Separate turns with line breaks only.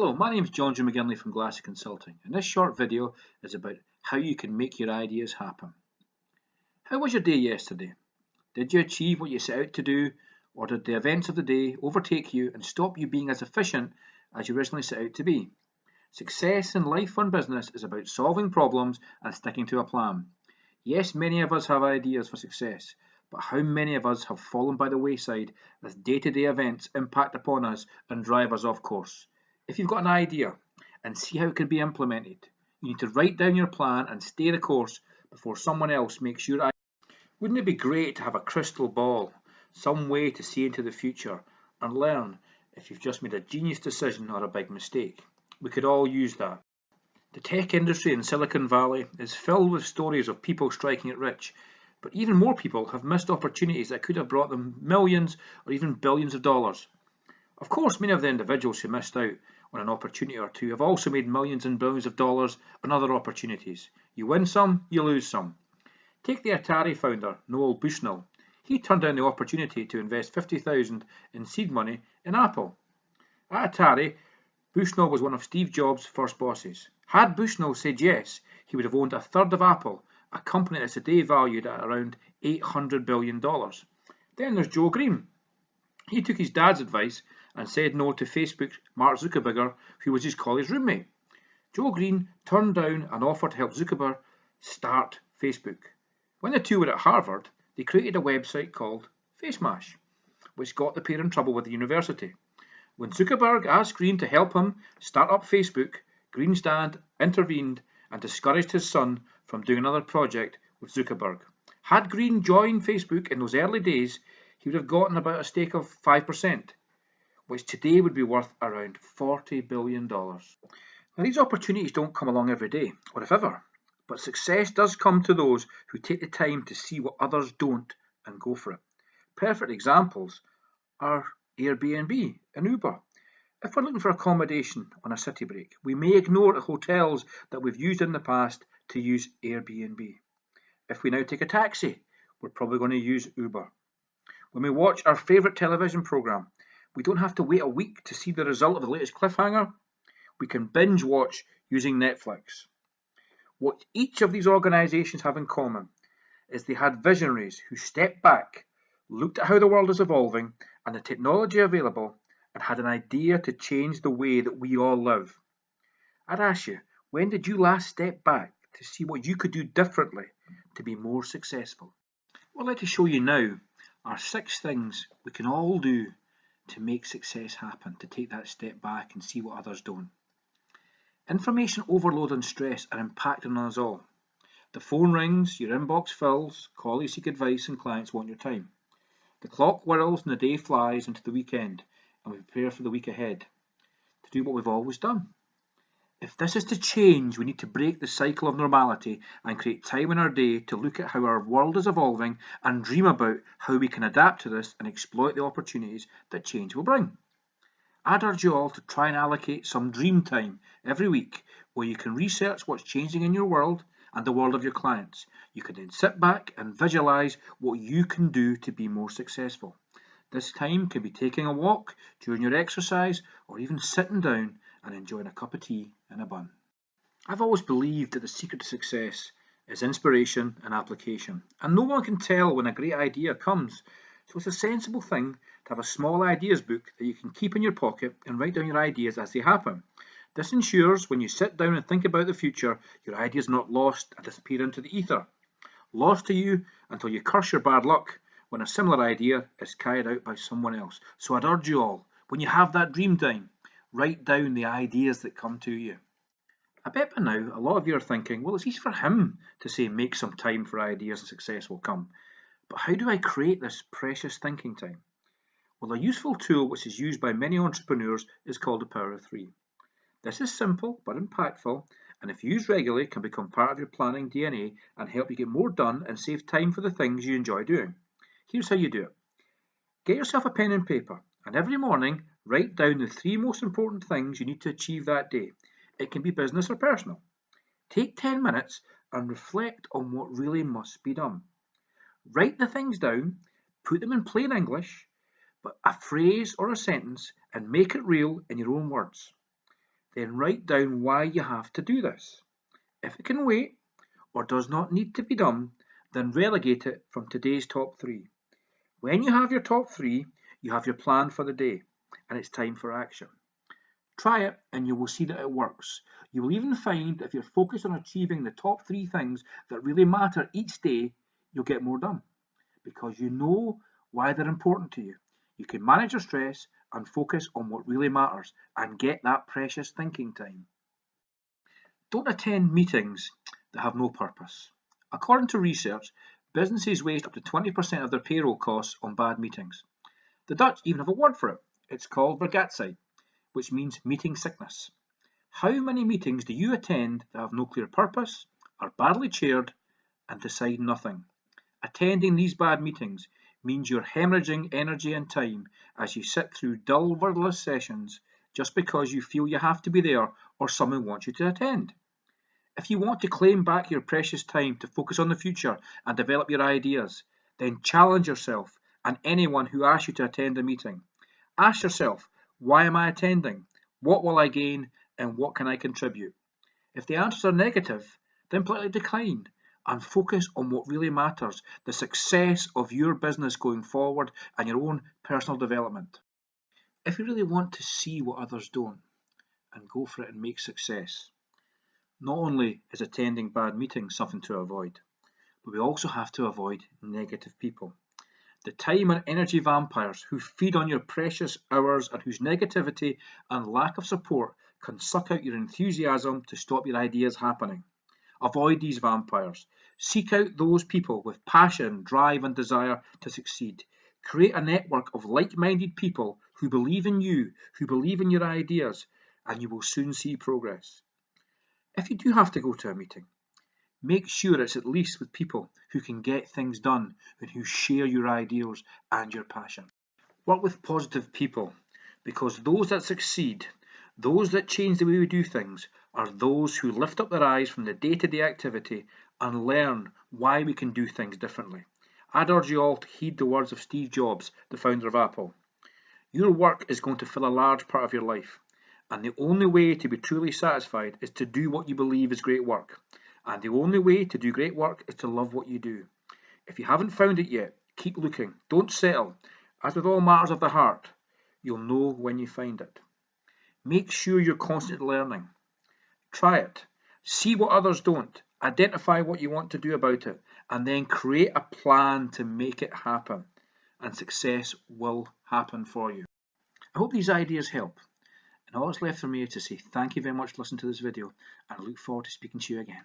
Hello, my name is John J. McGinley from Glassy Consulting, and this short video is about how you can make your ideas happen. How was your day yesterday? Did you achieve what you set out to do, or did the events of the day overtake you and stop you being as efficient as you originally set out to be? Success in life and business is about solving problems and sticking to a plan. Yes, many of us have ideas for success, but how many of us have fallen by the wayside as day-to-day events impact upon us and drive us off course? If you've got an idea and see how it can be implemented, you need to write down your plan and stay the course before someone else makes your idea. Wouldn't it be great to have a crystal ball, some way to see into the future and learn if you've just made a genius decision or a big mistake? We could all use that. The tech industry in Silicon Valley is filled with stories of people striking it rich, but even more people have missed opportunities that could have brought them millions or even billions of dollars. Of course, many of the individuals who missed out on an opportunity or two have also made millions and billions of dollars on other opportunities. You win some, you lose some. Take the Atari founder, Noel Bushnell. He turned down the opportunity to invest $50,000 in seed money in Apple. At Atari, Bushnell was one of Steve Jobs' first bosses. Had Bushnell said yes, he would have owned a third of Apple, a company that's today valued at around $800 billion. Then there's Joe Green. He took his dad's advice and said no to Facebook's Mark Zuckerberg, who was his college roommate. Joe Green turned down an offer to help Zuckerberg start Facebook. When the two were at Harvard, they created a website called FaceMash, which got the pair in trouble with the university. When Zuckerberg asked Green to help him start up Facebook, Green's dad intervened and discouraged his son from doing another project with Zuckerberg. Had Green joined Facebook in those early days, he would have gotten about a stake of 5%, which today would be worth around $40 billion. Now, these opportunities don't come along every day, or if ever, but success does come to those who take the time to see what others don't and go for it. Perfect examples are Airbnb and Uber. If we're looking for accommodation on a city break, we may ignore the hotels that we've used in the past to use Airbnb. If we now take a taxi, we're probably going to use Uber. When we watch our favourite television programme, we don't have to wait a week to see the result of the latest cliffhanger. We can binge watch using Netflix. What each of these organisations have in common is they had visionaries who stepped back, looked at how the world is evolving and the technology available, and had an idea to change the way that we all live. I'd ask you, when did you last step back to see what you could do differently to be more successful? What I'd like to show you now are 6 things we can all do to make success happen, to take that step back and see what others don't. Information overload and stress are impacting on us all. The phone rings, your inbox fills, colleagues seek advice and clients want your time. The clock whirls and the day flies into the weekend, and we prepare for the week ahead to do what we've always done. If this is to change, we need to break the cycle of normality and create time in our day to look at how our world is evolving and dream about how we can adapt to this and exploit the opportunities that change will bring. I'd urge you all to try and allocate some dream time every week where you can research what's changing in your world and the world of your clients. You can then sit back and visualize what you can do to be more successful. This time can be taking a walk during your exercise or even sitting down and enjoying a cup of tea and a bun. I've always believed that the secret to success is inspiration and application, and no one can tell when a great idea comes, so it's a sensible thing to have a small ideas book that you can keep in your pocket and write down your ideas as they happen. This ensures when you sit down and think about the future, your ideas are not lost and disappear into the ether, lost to you until you curse your bad luck when a similar idea is carried out by someone else. So I'd urge you all, when you have that dream time, write down the ideas that come to you. I bet by now a lot of you are thinking, well, it's easy for him to say make some time for ideas and success will come. But how do I create this precious thinking time? Well, a useful tool which is used by many entrepreneurs is called the Power of 3. This is simple but impactful, and if used regularly can become part of your planning DNA and help you get more done and save time for the things you enjoy doing. Here's how you do it. Get yourself a pen and paper, and every morning write down the 3 most important things you need to achieve that day. It can be business or personal. Take 10 minutes and reflect on what really must be done. Write the things down, put them in plain English, but a phrase or a sentence, and make it real in your own words. Then write down why you have to do this. If it can wait or does not need to be done, then relegate it from today's top 3. When you have your top 3, you have your plan for the day, and it's time for action. Try it and you will see that it works. You will even find that if you're focused on achieving the top 3 things that really matter each day, you'll get more done because you know why they're important to you. You can manage your stress and focus on what really matters and get that precious thinking time. Don't attend meetings that have no purpose. According to research, businesses waste up to 20% of their payroll costs on bad meetings. The Dutch even have a word for it. It's called vergatigheid, which means meeting sickness. How many meetings do you attend that have no clear purpose, are badly chaired, and decide nothing? Attending these bad meetings means you're hemorrhaging energy and time as you sit through dull, wordless sessions just because you feel you have to be there or someone wants you to attend. If you want to claim back your precious time to focus on the future and develop your ideas, then challenge yourself and anyone who asks you to attend a meeting. Ask yourself, why am I attending? What will I gain? And what can I contribute? If the answers are negative, then politely decline and focus on what really matters, the success of your business going forward and your own personal development. If you really want to see what others don't and go for it and make success, not only is attending bad meetings something to avoid, but we also have to avoid negative people. The time and energy vampires who feed on your precious hours and whose negativity and lack of support can suck out your enthusiasm to stop your ideas happening. Avoid these vampires. Seek out those people with passion, drive and desire to succeed. Create a network of like-minded people who believe in you, who believe in your ideas, and you will soon see progress. If you do have to go to a meeting, make sure it's at least with people who can get things done and who share your ideals and your passion. Work with positive people because those that succeed, those that change the way we do things, are those who lift up their eyes from the day-to-day activity and learn why we can do things differently. I'd urge you all to heed the words of Steve Jobs, the founder of Apple. Your work is going to fill a large part of your life, and the only way to be truly satisfied is to do what you believe is great work. And the only way to do great work is to love what you do. If you haven't found it yet, keep looking. Don't settle. As with all matters of the heart, you'll know when you find it. Make sure you're constantly learning. Try it. See what others don't. Identify what you want to do about it, and then create a plan to make it happen. And success will happen for you. I hope these ideas help. And all that's left for me is to say thank you very much for listening to this video, and I look forward to speaking to you again.